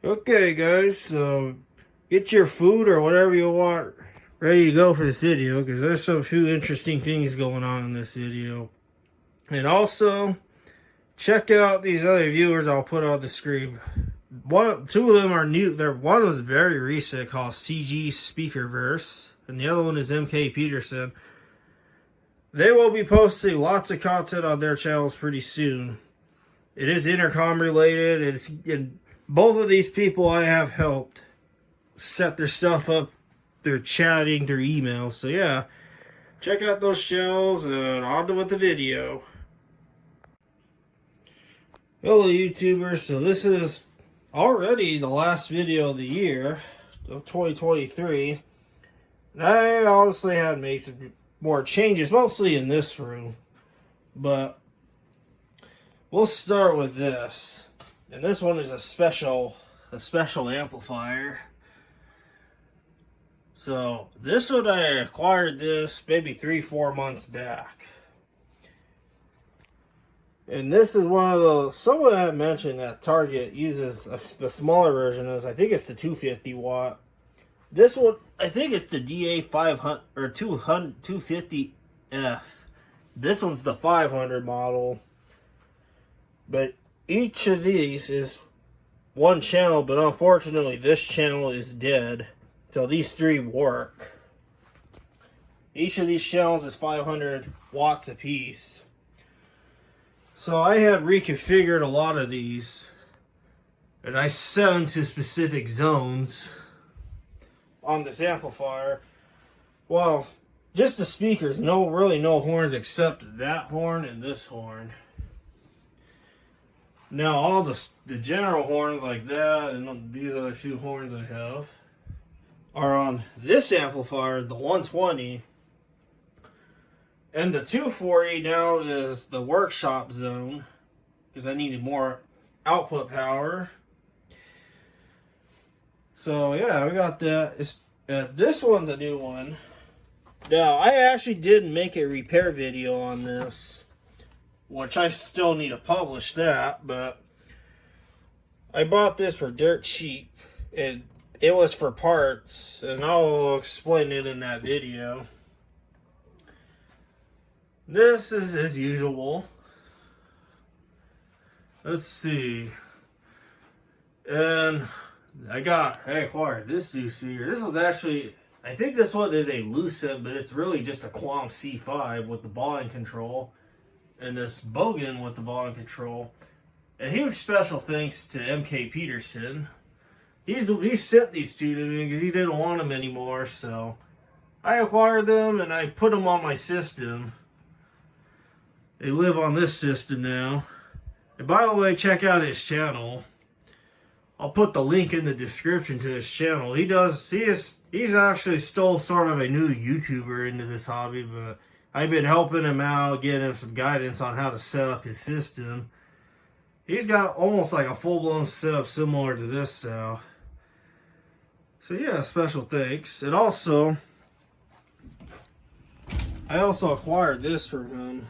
Okay, guys, so get your food or whatever you want ready to go for this video, because there's some few interesting things going on in this video. And also, check out these other viewers I'll put on the screen. Two of them are new. One was very recent, called CG Speakerverse, and the other one is A.K.A. Peterson. They will be posting lots of content on their channels pretty soon. It is Intercom related. And both of these people I have helped set their stuff up, their chatting, their email. So yeah, check out those channels and on with the video. Hello YouTubers, so this is already the last video of the year of 2023. And I honestly had made some more changes, mostly in this room, but we'll start with this. And this one is a special amplifier. So this one, I acquired this maybe 3-4 months back. And this is one of those, someone had mentioned that Target uses the smaller version is, I think it's the 250 watt. This one, I think it's the DA 500 or 250F. This one's the 500 model. But each of these is one channel, but unfortunately this channel is dead. So these three work. Each of these channels is 500 watts apiece. So I had reconfigured a lot of these, and I set them to specific zones on this amplifier. Well, just the speakers, really no horns except that horn and this horn. Now all the general horns like that and these other few horns I have are on this amplifier, the 120. And the 240 now is the workshop zone, because I needed more output power. So yeah, we got that. This one's a new one. Now, I actually didn't make a repair video on this, which I still need to publish that, but I bought this for dirt cheap, and it was for parts, and I'll explain it in that video. This is as usual. Let's see. And I acquired this new speaker. This was actually, I think this one is a Lucent, but it's really just a Quam C5 with the volume control. And this Bogan with the volume control. A huge special thanks to A.K.A. Peterson. He sent these two to me because he didn't want them anymore. So I acquired them and I put them on my system. They live on this system now. And by the way, check out his channel. I'll put the link in the description to his channel. He's actually still sort of a new YouTuber into this hobby, but I've been helping him out, getting him some guidance on how to set up his system. He's got almost like a full-blown setup similar to this style. So yeah, special thanks. And also, I also acquired this from him,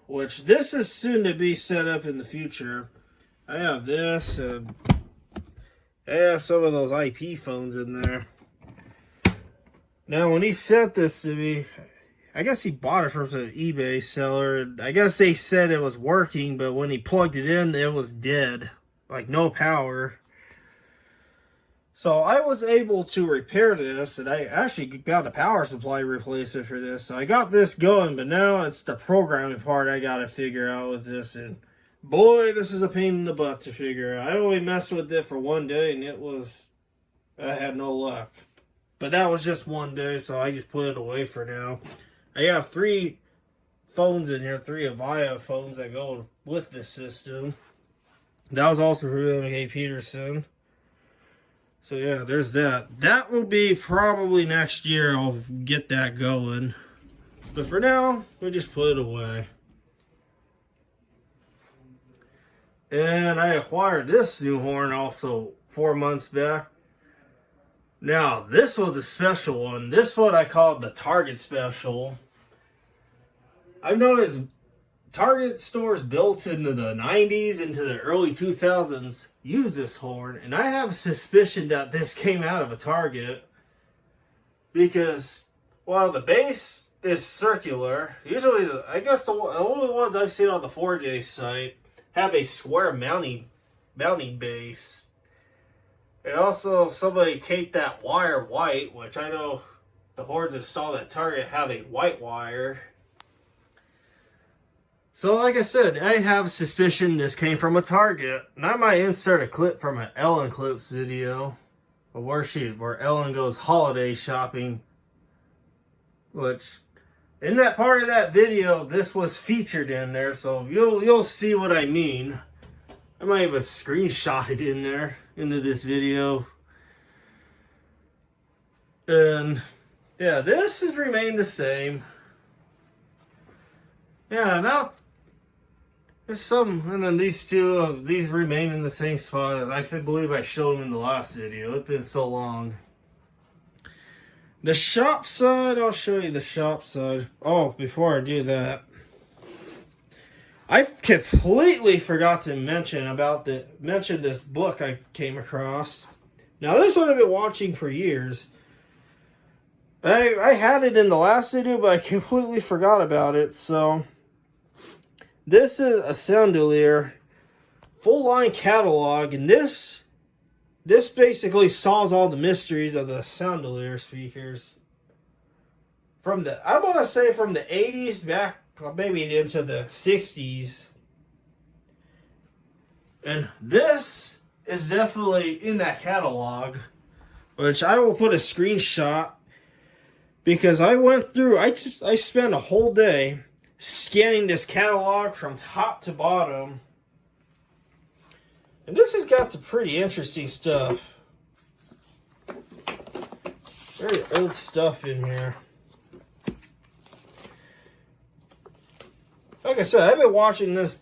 which this is soon to be set up in the future. I have this, and I have some of those IP phones in there. Now, when he sent this to me, I guess he bought it from some eBay seller. And I guess they said it was working, but when he plugged it in, it was dead. Like, no power. So I was able to repair this, and I actually got a power supply replacement for this. So I got this going, but now it's the programming part I got to figure out with this. And boy, this is a pain in the butt to figure out. I only messed with it for one day, and I had no luck. But that was just one day, so I just put it away for now. I have 3 phones in here, 3 Avaya phones that go with this system. That was also for A.K.A. Peterson. So yeah, there's that. That will be probably next year. I'll get that going. But for now, we just put it away. And I acquired this new horn also 4 months back. Now, this was a special one. This one I called the Target Special. I've noticed Target stores built into the 90s, into the early 2000s use this horn. And I have a suspicion that this came out of a Target. Because, while the base is circular, usually, I guess the only ones I've seen on the 4J site have a square mounting base. And also, somebody taped that wire white, which I know the horns installed at Target have a white wire. So, like I said, I have a suspicion this came from a Target. And I might insert a clip from an Ellen Clips video. Where Ellen goes holiday shopping. Which, in that part of that video, this was featured in there. So, you'll see what I mean. I might even screenshot it in there, into this video. And, yeah, this has remained the same. Yeah, now, there's some, and then these two, these remain in the same spot as I believe I showed them in the last video. It's been so long. The shop side, I'll show you the shop side. Oh, before I do that, I completely forgot to mention this book I came across. Now, this one I've been watching for years. I had it in the last video, but I completely forgot about it, so... This is a Soundolier full line catalog, and this basically solves all the mysteries of the Soundolier speakers. I want to say from the 80s back maybe into the 60s. And this is definitely in that catalog, which I will put a screenshot because I went through, I spent a whole day scanning this catalog from top to bottom. And this has got some pretty interesting stuff. Very old stuff in here. Like I said, I've been watching this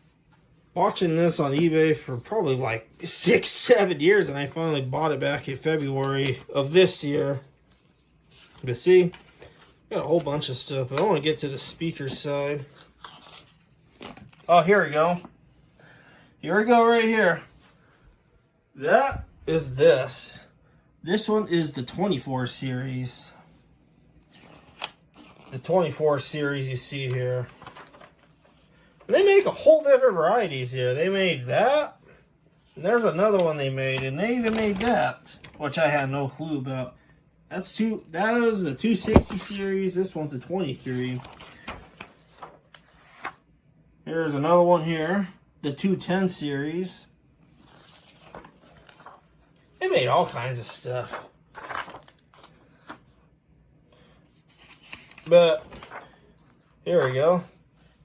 on eBay for probably like 6-7 years, and I finally bought it back in February of this year. But see, got a whole bunch of stuff, but I want to get to the speaker side. Oh, here we go. Here we go right here. That is this. This one is the 24 series. The 24 series you see here. And they make a whole different varieties here. They made that. And there's another one they made, and they even made that, which I had no clue about. That is the 260 series. This one's the 23. Here's another one here. The 210 series. They made all kinds of stuff. But, here we go.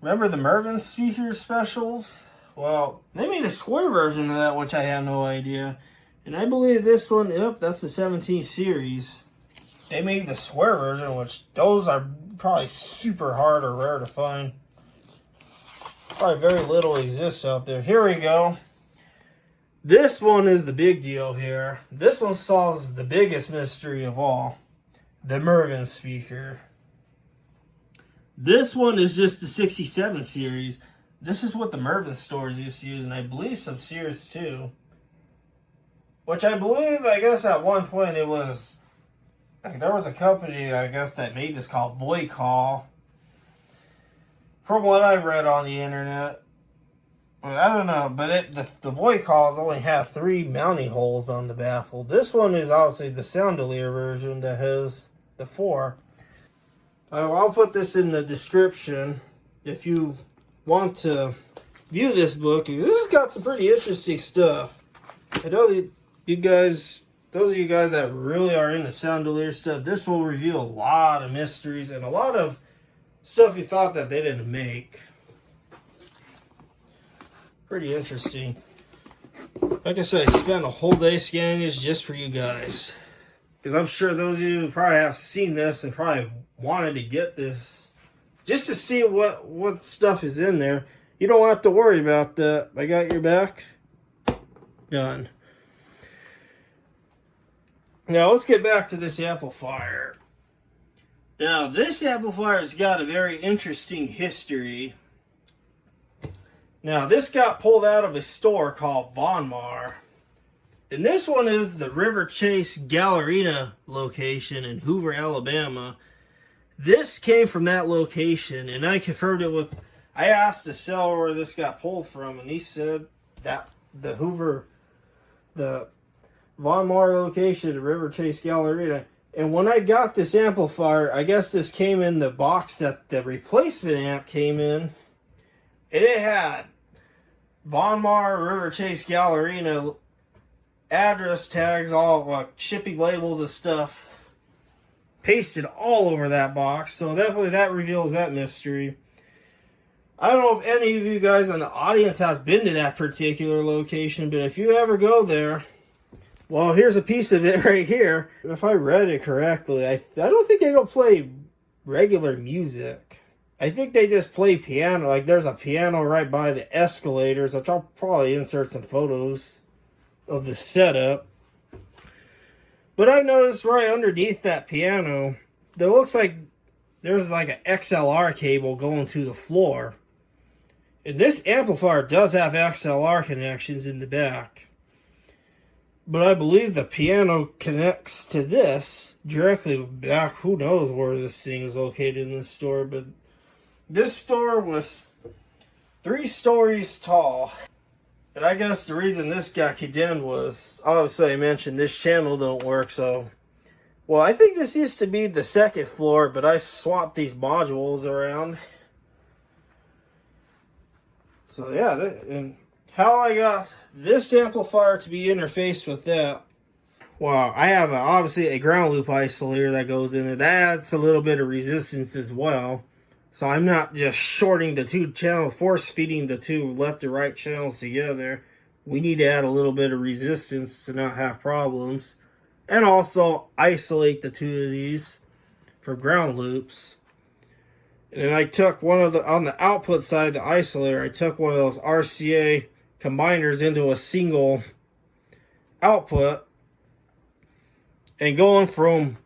Remember the Mervin speaker specials? Well, they made a square version of that, which I had no idea. And I believe this one, yep, that's the 17 series. They made the square version, which those are probably super hard or rare to find. Probably very little exists out there. Here we go. This one is the big deal here. This one solves the biggest mystery of all. The Mervin speaker. This one is just the 67 series. This is what the Mervin stores used to use, and I believe some Sears too. Which I believe, I guess at one point it was... There was a company, I guess, that made this called Boy Call. From what I've read on the internet. But I don't know. But the Boy Calls only have 3 mounting holes on the baffle. This one is obviously the Soundolier version that has the 4. I'll put this in the description if you want to view this book. This has got some pretty interesting stuff. I know you guys... Those of you guys that really are into Soundolier stuff, this will reveal a lot of mysteries and a lot of stuff you thought that they didn't make. Pretty interesting. Like I said, I spent a whole day scanning this just for you guys. Because I'm sure those of you who probably have seen this and probably wanted to get this just to see what stuff is in there. You don't have to worry about that. I got your back. Done. Now, let's get back to this amplifier. Now, this amplifier has got a very interesting history. Now, this got pulled out of a store called Von Mar. And this one is the River Chase Gallerina location in Hoover, Alabama. This came from that location, and I confirmed it with... I asked the seller where this got pulled from, and he said that the Von Mar location, the River Chase Gallerina. And when I got this amplifier, I guess this came in the box that the replacement amp came in. And it had Von Mar, River Chase Gallerina address tags, all shipping labels and stuff pasted all over that box. So definitely that reveals that mystery. I don't know if any of you guys in the audience has been to that particular location, but if you ever go there, well, here's a piece of it right here. If I read it correctly, I don't think they don't play regular music. I think they just play piano. Like, there's a piano right by the escalators, which I'll probably insert some photos of the setup. But I noticed right underneath that piano, there looks like there's like an XLR cable going to the floor. And this amplifier does have XLR connections in the back. But I believe the piano connects to this directly back. Who knows where this thing is located in this store. But this store was 3 stories tall. And I guess the reason this got condemned was, obviously I mentioned this channel don't work. So, well, I think this used to be the 2nd floor, but I swapped these modules around. So yeah, and how I got this amplifier to be interfaced with that. Well, I have obviously a ground loop isolator that goes in there. That adds a little bit of resistance as well. So I'm not just shorting the 2 channels, force feeding the 2 left and right channels together. We need to add a little bit of resistance to not have problems. And also isolate the 2 of these for ground loops. And then I took one of the, on the output side, the isolator, I took one of those RCA combiners into a single output, and going from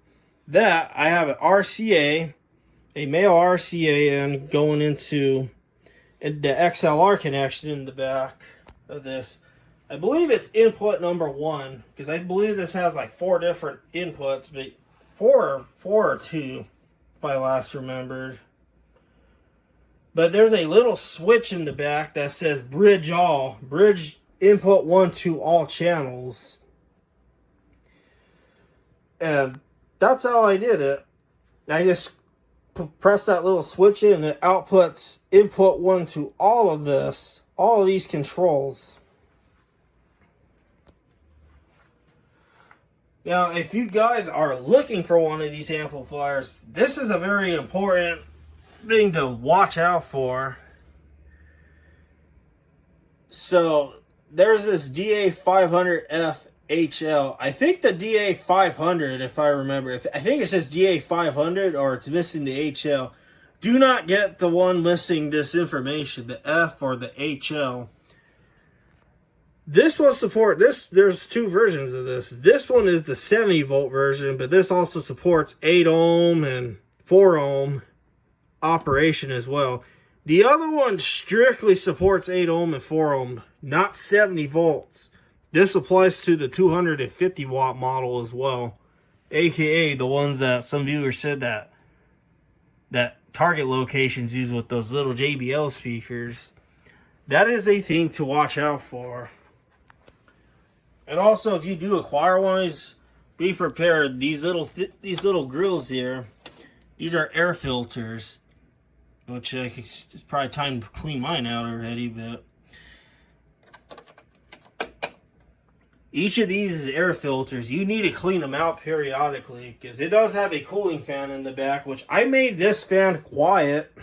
that, I have an RCA, a male RCA, and going into the XLR connection in the back of this. I believe it's input number 1, because I believe this has like 4 different inputs, but 4 or 2, if I last remembered. But there's a little switch in the back that says bridge all. Bridge input 1 to all channels. And that's how I did it. I just press that little switch in and it outputs input 1 to all of this. All of these controls. Now, if you guys are looking for one of these amplifiers, this is a very important thing to watch out for. So there's this DA500F HL. I think the DA500, if I remember, I think it says DA500 or it's missing the HL. Do not get the one missing this information, the F or the HL. This will support this. There's 2 versions of this. This one is the 70 volt version, but this also supports 8 ohm and 4 ohm operation as well. The other one strictly supports 8 ohm and 4 ohm, not 70 volts. This applies to the 250 watt model as well, aka the ones that some viewers said that Target locations use with those little JBL speakers. That is a thing to watch out for. And also, if you do acquire one of these, be prepared. These little grills here, these are air filters. Which it's probably time to clean mine out already, but each of these is air filters. You need to clean them out periodically because it does have a cooling fan in the back, which I made this fan quiet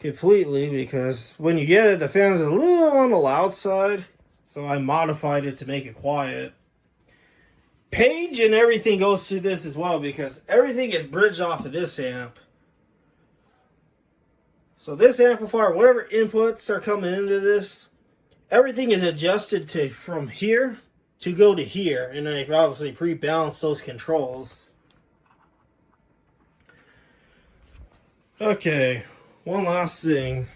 completely because when you get it, the fan is a little on the loud side, so I modified it to make it quiet. Page and everything goes through this as well because everything is bridged off of this amp. So this amplifier, whatever inputs are coming into this, everything is adjusted to from here to go to here. And then I obviously pre-balance those controls. Okay, one last thing.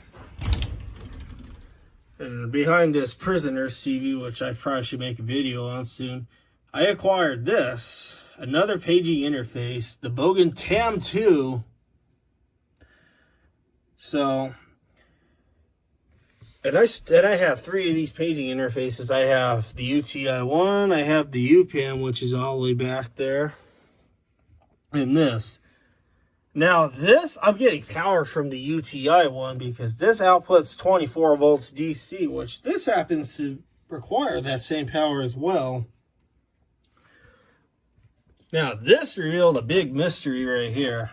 And behind this Prisoner's TV, which I probably should make a video on soon, I acquired this, another paging interface, the Bogen TAM 2. So, and I have 3 of these paging interfaces. I have the UTI-1, I have the UPAM, which is all the way back there, and this. Now this, I'm getting power from the UTI one because this outputs 24 volts DC, which this happens to require that same power as well. Now this revealed a big mystery right here.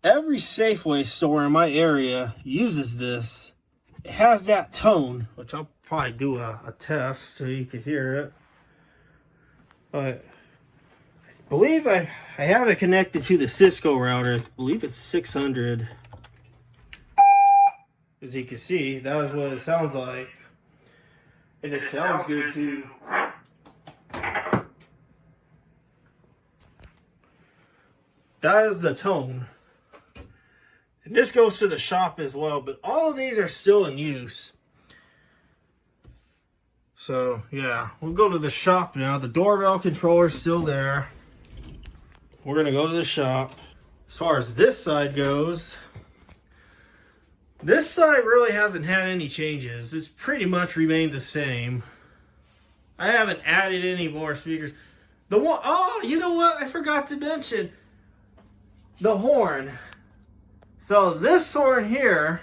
Every Safeway store in my area uses this. It has that tone, which I'll probably do a test so you can hear it. But I believe I have it connected to the Cisco router. I believe it's 600. As you can see, that is what it sounds like. And it sounds good too. That is the tone. And this goes to the shop as well, but all of these are still in use. So, yeah, we'll go to the shop now. The doorbell controller is still there. We're going to go to the shop. As far as this side goes, this side really hasn't had any changes. It's pretty much remained the same. I haven't added any more speakers. The one, oh, you know what? I forgot to mention the horn. So this horn here,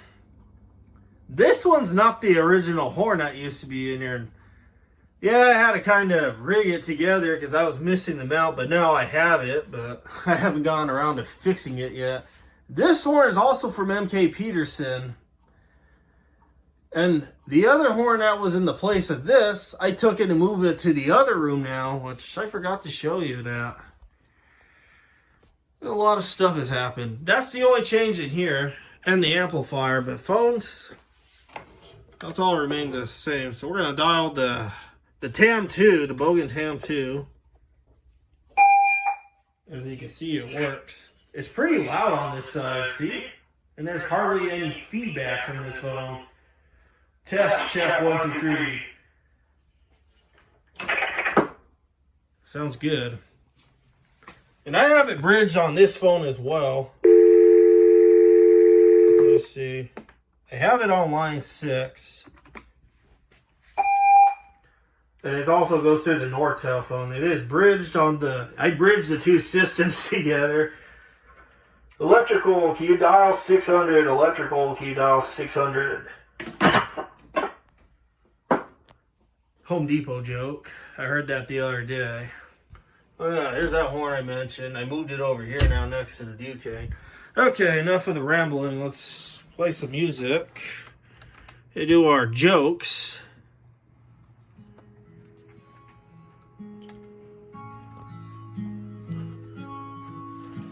this one's not the original horn that used to be in here. Yeah, I had to kind of rig it together because I was missing the mount, but now I have it, but I haven't gone around to fixing it yet. This horn is also from A.K.A. Peterson. And the other horn that was in the place of this, I took it and moved it to the other room now, which I forgot to show you that. A lot of stuff has happened. That's the only change in here, and the amplifier, but phones, that's all remained the same. So we're going to dial the TAM 2, the Bogen TAM 2. As you can see, it works. It's pretty loud on this side, see? And there's hardly any feedback from this phone. Test, check, 1, 2, 3. Sounds good. And I have it bridged on this phone as well. Let's see. I have it on line 6. And it also goes through the Nortel phone. It is bridged on the... I bridged the two systems together. Electrical, can you dial 600? Electrical, can you dial 600? Home Depot joke. I heard that the other day. Oh yeah, here's that horn I mentioned. I moved it over here now next to the Duke. Okay, enough of the rambling. Let's play some music. We do our jokes.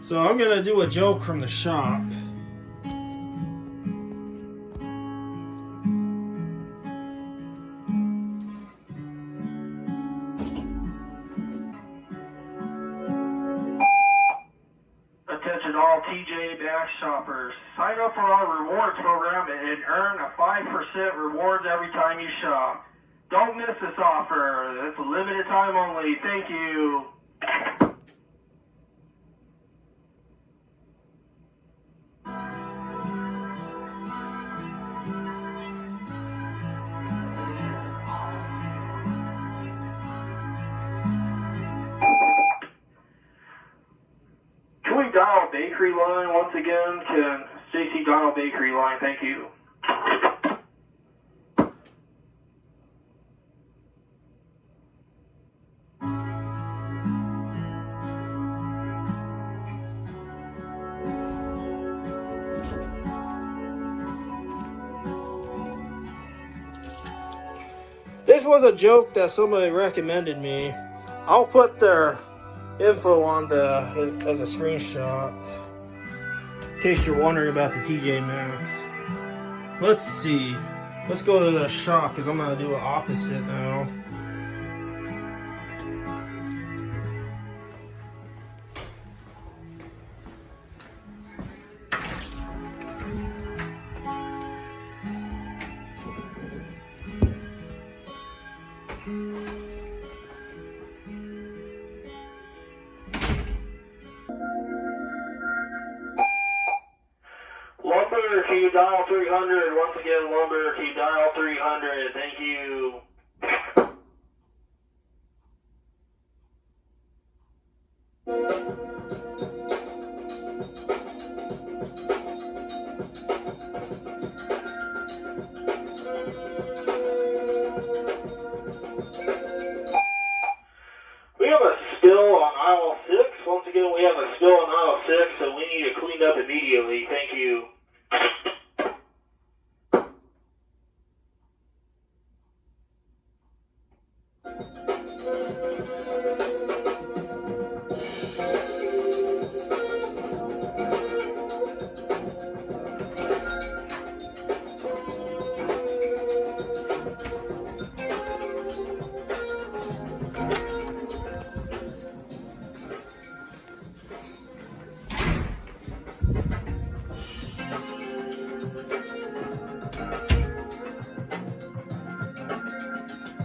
So I'm going to do a joke from the shop. Attention all TJ Maxx shoppers. Sign up for our rewards program and earn a 5% rewards every time you shop. Don't miss this offer. It's a limited time only. Thank you. Can we dial bakery line once again? Can Stacy dial bakery line? Thank you. This was a joke that somebody recommended me. I'll put their info on as a screenshot in case you're wondering about the TJ Maxx. Let's see. Let's go to the shop because I'm going to do an opposite now. Lumber, can you dial 300? Once again, Lumber, can you dial 300? Thank you. We have a spill on aisle 6. Once again, we have a spill on aisle 6, and we need it cleaned up immediately. Thank you.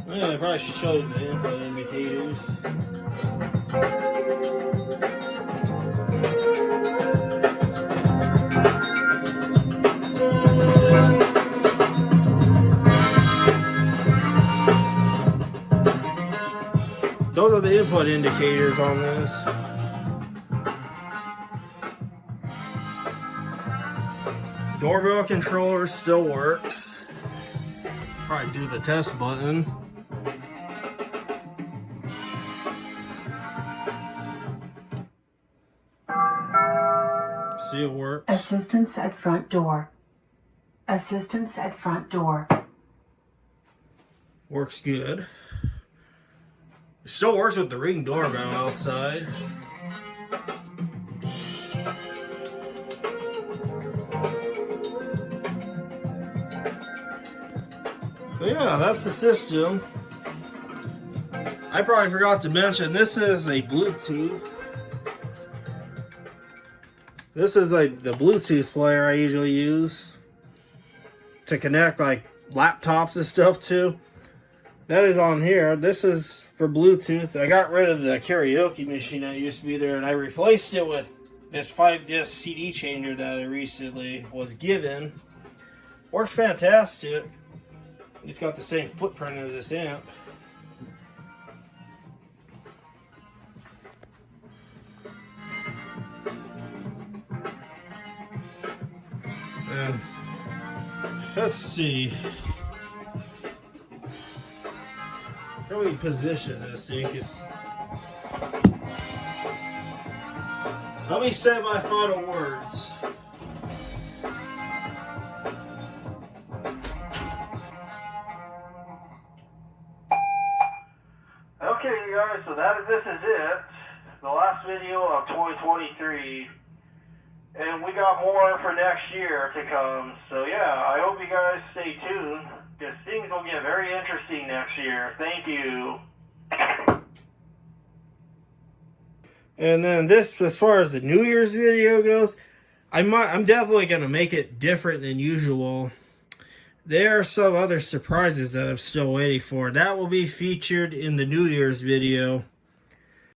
Yeah, I probably should show you the input indicators. Those are the input indicators on this. Doorbell controller still works. Probably do the test button. See, it works. Assistance at front door. Assistance at front door. Works good. It still works with the Ring doorbell outside. So yeah, that's the system. I probably forgot to mention, this is a Bluetooth. This is like the Bluetooth player I usually use to connect like laptops and stuff to. That is on here. This is for Bluetooth. I got rid of the karaoke machine that used to be there, and I replaced it with this 5-disc CD changer that I recently was given. Works fantastic. It's got the same footprint as this amp. And let's see. How do we position this thing? Let me say my final words. Okay, guys, so this is it. The last video of 2023. And we got more for next year to come. So yeah, I hope you guys stay tuned, because things will get very interesting next year. Thank you. And then this, as far as the New Year's video goes, I'm definitely going to make it different than usual. There are some other surprises that I'm still waiting for. That will be featured in the New Year's video.